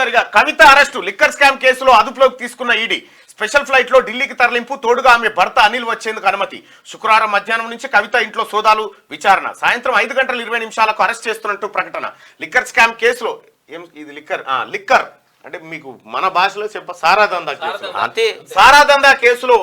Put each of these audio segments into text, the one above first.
తొలిసారిగా కవిత arrest. Liquor scam కేసులో అదుపులోకి తీసుకున్న ఈడీ. స్పెషల్ ఫ్లైట్ లో ఢిల్లీకి తరలింపు, తోడుగా ఆమె భర్త అనిల్ వచ్చేందుకు అనుమతి. శుక్రవారం మధ్యాహ్నం నుంచి కవిత ఇంట్లో సోదాలు, విచారణ. సాయంత్రం 5:20 అరెస్ట్ చేస్తున్నట్టు ప్రకటన. లిక్కర్ స్కామ్ కేసులో ఇది లిక్కర్ అంటే మీకు మన భాషలో సారాదందా కేసు. అంతే. సారాదందా కేసులో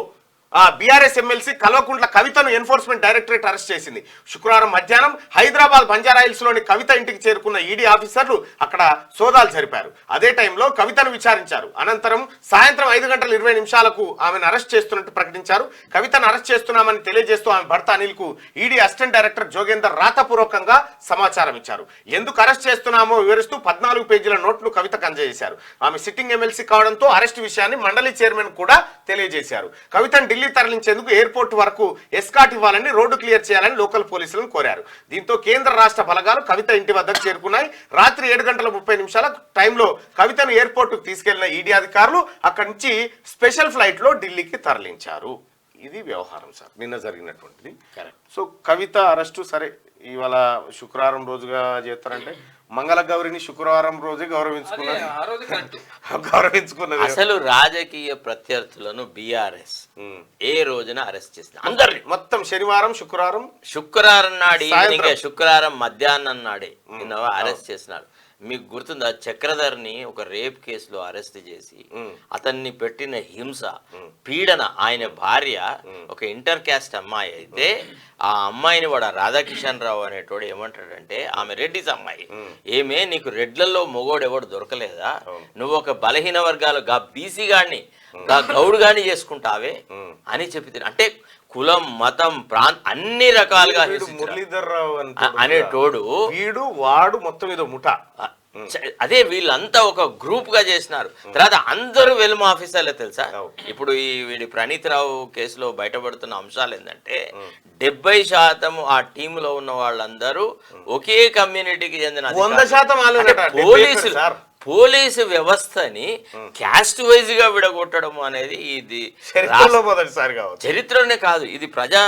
బీఆర్ఎస్ ఎమ్మెల్సీ కల్వకుంట్ల కవితను ఎన్ఫోర్స్మెంట్ డైరెక్టరేట్ అరెస్ట్ చేసింది. శుక్రవారం మధ్యాహ్నం హైదరాబాద్ బంజారాహిల్స్ లోని కవిత ఇంటికి చేరుకున్న ఈడీ ఆఫీసర్లు అక్కడ సోదాలు జరిపారు. అదే టైంలో కవితను విచారించారు. అనంతరం సాయంత్రం 5:20 ఆమెను అరెస్ట్ చేస్తున్నట్టు ప్రకటించారు. కవితను అరెస్ట్ చేస్తున్నామని తెలియజేస్తూ ఆమె భర్త అనిల్ కు ఈడీ అసిస్టెంట్ డైరెక్టర్ జోగేందర్ రాతపూర్వకంగా సమాచారం ఇచ్చారు. ఎందుకు అరెస్ట్ చేస్తున్నామో వివరిస్తూ 14 పేజీల నోట్ను కవితకు అందజేశారు. ఆమె సిట్టింగ్ ఎమ్మెల్సీ కావడంతో అరెస్ట్ విషయాన్ని మండలి చైర్మన్ కూడా తెలియజేశారు. కవితను ఢిల్లీ తరలించేందుకు ఎయిర్పోర్ట్ వరకు ఎస్కాట్ ఇవ్వాలని, రోడ్డు క్లియర్ చేయాలని లోకల్ పోలీసులను కోరారు. దీంతో కేంద్ర రాష్ట్ర బలగాలు కవిత ఇంటి వద్దకు చేరుకున్నాయి. రాత్రి 7:30 టైంలో కవితను ఎయిర్పోర్ట్ కు తీసుకెళ్లిన ఈడీ అధికారులు అక్కడి నుంచి స్పెషల్ ఫ్లైట్ లో ఢిల్లీకి తరలించారు. ఇది వ్యవహారం సార్ నిన్న జరిగినటువంటిది. సో కవిత అరెస్టు సరే ఇవాళ శుక్రవారం రోజుగా చేస్తారంటే మంగళ గౌరిని శుక్రవారం రోజే గౌరవించుకున్నది. అసలు రాజకీయ ప్రత్యర్థులను బీఆర్ఎస్ ఏ రోజున అరెస్ట్ చేసింది? అందరినీ మొత్తం శుక్రవారం నాడు ఈవినింగ్, శుక్రవారం మధ్యాహ్నం నాడే అరెస్ట్ చేసినారు. మీకు గుర్తుందా? చక్రధర్ని ఒక రేప్ కేసులో అరెస్ట్ చేసి అతన్ని పెట్టిన హింస, పీడన. ఆయన భార్య ఒక ఇంటర్ క్యాస్ట్ అమ్మాయి అయితే ఆ అమ్మాయిని వాడు రాధాకిషన్ రావు అనేటోడు ఏమంటాడంటే, ఆమె రెడ్డిస్ అమ్మాయి, ఏమే నీకు రెడ్లలో మొగోడు ఎవడు దొరకలేదా? నువ్వు ఒక బలహీన వర్గాలు బీసీ గాడిని గౌడు గాని చేసుకుంటావే అని చెప్పి, అంటే కులం, మతం, అన్ని రకాలుగా మురళీధర్ రావు అనేటోడు వీడు వాడు మొత్తం ఏదో ముఠా. అదే వీళ్ళంతా ఒక గ్రూప్ గా చేసినారు. తర్వాత అందరూ వెల్మ ఆఫీసర్లే తెలుసా. ఇప్పుడు ఈ వీడి ప్రణీత్ రావు కేసులో బయటపడుతున్న అంశాలు ఏంటంటే 70% ఆ టీంలో ఉన్న వాళ్ళందరూ ఒకే కమ్యూనిటీకి చెందిన 100% పోలీసు వ్యవస్థని క్యాస్ట్ వైజ్ గా విడగొట్టడం అనేది ఇది మొదటిసారిగా చరిత్రనే కాదు, ఇది ప్రజా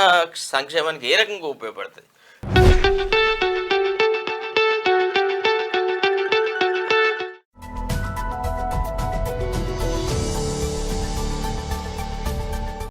సంక్షేమానికి ఏ రకంగా ఉపయోగపడుతుంది.